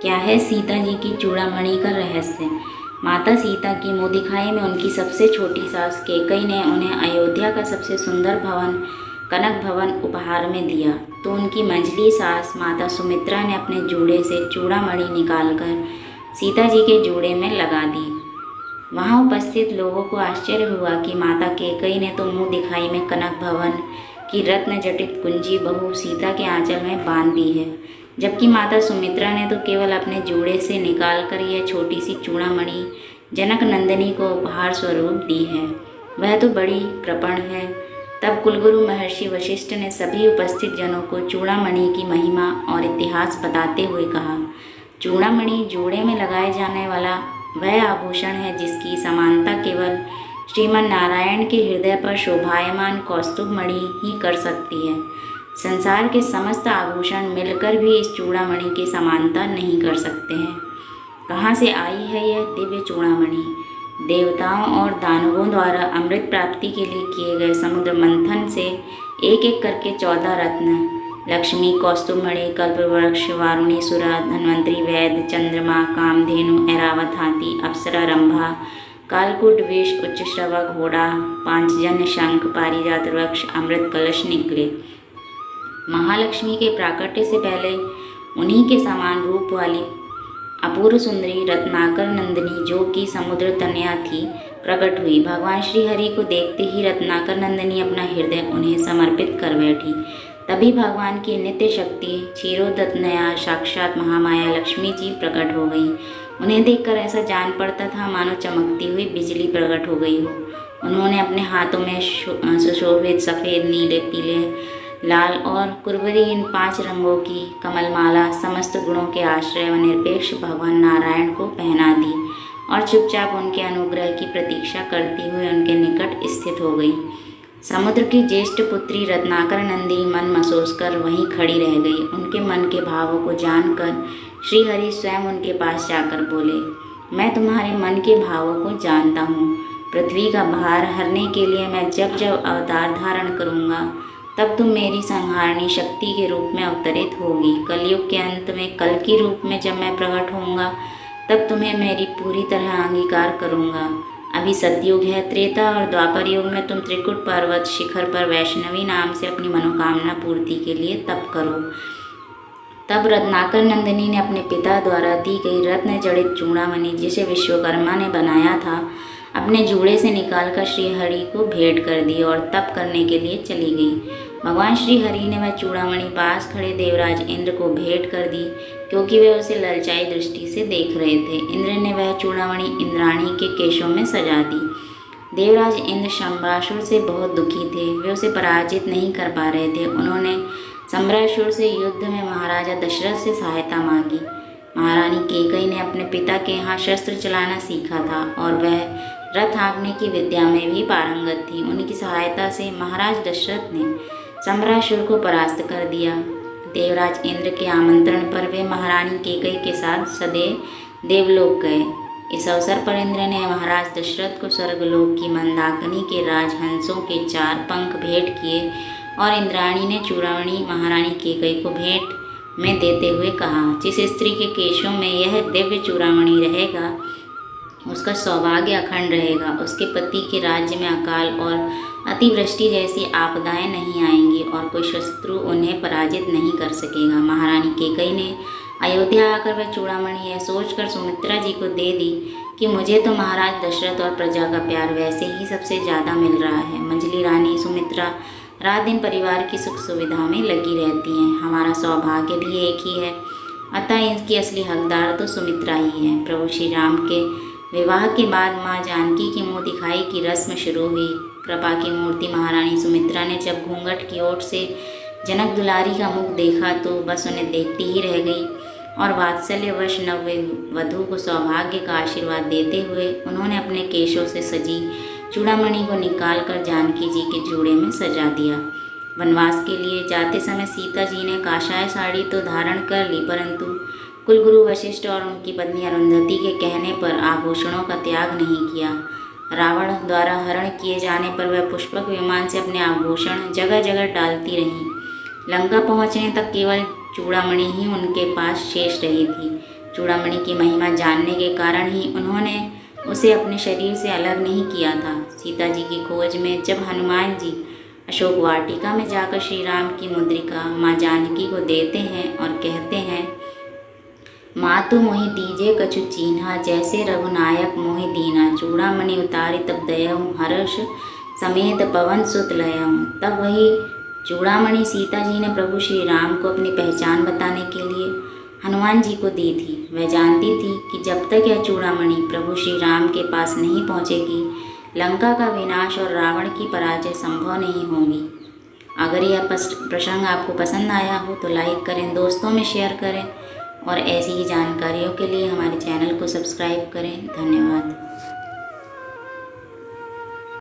क्या है सीता जी की चूड़ामणि का रहस्य। माता सीता की मुँह दिखाई में उनकी सबसे छोटी सास कैकई ने उन्हें अयोध्या का सबसे सुंदर भवन कनक भवन उपहार में दिया, तो उनकी मंझली सास माता सुमित्रा ने अपने जूड़े से चूड़ामणि निकालकर सीता जी के जूड़े में लगा दी। वहाँ उपस्थित लोगों को आश्चर्य हुआ कि माता कैकई ने तो मुँह दिखाई में कनक भवन की रत्न जटित कुंजी बहू सीता के आंचल में बांध दी है, जबकि माता सुमित्रा ने तो केवल अपने जूड़े से निकालकर यह छोटी सी चूड़ामणि जनक नंदिनी को उपहार स्वरूप दी है। वह तो बड़ी कृपण है। तब कुलगुरु महर्षि वशिष्ठ ने सभी उपस्थित जनों को चूड़ामणि की महिमा और इतिहास बताते हुए कहा, चूड़ामणि जूड़े में लगाए जाने वाला वह आभूषण है जिसकी समानता केवल श्रीमन नारायण के हृदय पर शोभायमान कौस्तुभ मणि ही कर सकती है। संसार के समस्त आभूषण मिलकर भी इस चूड़ामणि की समानता नहीं कर सकते हैं। कहाँ से आई है यह दिव्य चूड़ामणि? देवताओं और दानवों द्वारा अमृत प्राप्ति के लिए किए गए समुद्र मंथन से एक एक करके 14 रत्न लक्ष्मी, कौस्तुभमणि, कल्पवृक्ष, वारुणी सुरा, धन्वंतरी, वैद्य, चंद्रमा, कामधेनु, ऐरावत हाथी, अप्सरा, रंभा, कालकूट, विष, उच्चश्रवा, घोड़ा, पांचजन्य, शंख, पारिजात वृक्ष, अमृत कलश निकले। महालक्ष्मी के प्राकट्य से पहले उन्हीं के समान रूप वाली अपूर्व सुंदरी रत्नाकर नंदिनी, जो कि समुद्र तनया थी, प्रकट हुई। भगवान श्री हरि को देखते ही रत्नाकर नंदिनी अपना हृदय उन्हें समर्पित कर बैठी। तभी भगवान की नित्य शक्ति क्षीरोदतनया साक्षात महामाया लक्ष्मी जी प्रकट हो गई। उन्हें देखकर ऐसा जान पड़ता था मानो चमकती हुई बिजली प्रकट हो गई हो। उन्होंने अपने हाथों में सुशोभित सफ़ेद, नीले, पीले, लाल और कुरबरी इन 5 रंगों की कमलमाला समस्त गुणों के आश्रय व निरपेक्ष भगवान नारायण को पहना दी और चुपचाप उनके अनुग्रह की प्रतीक्षा करती हुए उनके निकट स्थित हो गई। समुद्र की ज्येष्ठ पुत्री रत्नाकर नंदी मन मसोस कर वहीं खड़ी रह गई। उनके मन के भावों को जानकर श्री हरि स्वयं उनके पास जाकर बोले, मैं तुम्हारे मन के भावों को जानता हूँ। पृथ्वी का भार हरने के लिए मैं जब जब अवतार धारण करूँगा तब तुम मेरी संहारणी शक्ति के रूप में अवतरित होगी। कलयुग के अंत में कल की रूप में जब मैं प्रकट होऊंगा तब तुम्हें मेरी पूरी तरह अंगीकार करूँगा। अभी सतयुग है, त्रेता और द्वापर युग में तुम त्रिकुट पर्वत शिखर पर वैष्णवी नाम से अपनी मनोकामना पूर्ति के लिए तप करो। तब रत्नाकर नंदिनी ने अपने पिता द्वारा दी गई रत्न जड़ित चूड़ामणि, जिसे विश्वकर्मा ने बनाया था, अपने जूड़े से निकालकर श्री हरि को भेंट कर दी और तप करने के लिए चली गई। भगवान श्री हरि ने वह चूड़ामणि पास खड़े देवराज इंद्र को भेंट कर दी, क्योंकि वे उसे ललचाई दृष्टि से देख रहे थे। इंद्र ने वह चूड़ामणि इंद्राणी के केशों में सजा दी। देवराज इंद्र शंबरासुर से बहुत दुखी थे, वे उसे पराजित नहीं कर पा रहे थे। उन्होंने शंबरासुर से युद्ध में महाराजा दशरथ से सहायता मांगी। महारानी कैकई ने अपने पिता के यहाँ शस्त्र चलाना सीखा था और वह रथ हाँकने की विद्या में भी पारंगत थी। उनकी सहायता से महाराज दशरथ ने शंबरासुर को परास्त कर दिया। देवराज इंद्र के आमंत्रण पर वे महारानी कैकई के साथ सदैव देवलोक गए। इस अवसर पर इंद्र ने महाराज दशरथ को स्वर्गलोक की मंदाकिनी के राजहंसों के 4 पंख भेंट किए और इंद्राणी ने चूड़ामणि महारानी कैकई को भेंट में देते हुए कहा, जिस स्त्री के केशों में यह दिव्य चूड़ामणि रहेगा उसका सौभाग्य अखंड रहेगा। उसके पति के राज्य में अकाल और अतिवृष्टि जैसी आपदाएं नहीं आएंगी और कोई शत्रु उन्हें पराजित नहीं कर सकेगा। महारानी कैकई ने अयोध्या आकर वह चूड़ामणि यह सोचकर सुमित्रा जी को दे दी कि मुझे तो महाराज दशरथ और प्रजा का प्यार वैसे ही सबसे ज़्यादा मिल रहा है। मंझली रानी सुमित्रा रात दिन परिवार की सुख सुविधा में लगी रहती हैं। हमारा सौभाग्य भी एक ही है, अतः इसकी असली हकदार तो सुमित्रा ही है। प्रभु श्री राम के विवाह के बाद माँ जानकी की मुँह दिखाई की रस्म शुरू हुई। कृपा की मूर्ति महारानी सुमित्रा ने जब घूंघट की ओट से जनक दुलारी का मुख देखा तो बस उन्हें देखती ही रह गई और वात्सल्यवश नववधू को सौभाग्य का आशीर्वाद देते हुए उन्होंने अपने केशों से सजी चूड़ामणि को निकालकर जानकी जी के जूड़े में सजा दिया। वनवास के लिए जाते समय सीता जी ने काषाय साड़ी तो धारण कर ली, परंतु कुलगुरु वशिष्ठ और उनकी पत्नी अरुंधति के कहने पर आभूषणों का त्याग नहीं किया। रावण द्वारा हरण किए जाने पर वह पुष्पक विमान से अपने आभूषण जगह जगह डालती रहीं। लंका पहुंचने तक केवल चूड़ामणि ही उनके पास शेष रही थी। चूड़ामणि की महिमा जानने के कारण ही उन्होंने उसे अपने शरीर से अलग नहीं किया था। सीता जी की खोज में जब हनुमान जी अशोक वाटिका में जाकर श्री राम की मुद्रिका माँ जानकी को देते हैं और कहते हैं, मातु मोहि दीजे कछु चीन्हा, जैसे रघुनायक मोहि दीना। चूड़ामणि उतारी तब दयहु, हर्ष समेत पवन सुत लयहु। तब वही चूड़ामणि सीता जी ने प्रभु श्री राम को अपनी पहचान बताने के लिए हनुमान जी को दी थी। वह जानती थी कि जब तक यह चूड़ामणि प्रभु श्री राम के पास नहीं पहुँचेगी, लंका का विनाश और रावण की पराजय संभव नहीं होगी। अगर यह प्रसंग आपको पसंद आया हो तो लाइक करें, दोस्तों में शेयर करें और ऐसी ही जानकारियों के लिए हमारे चैनल को सब्सक्राइब करें। धन्यवाद।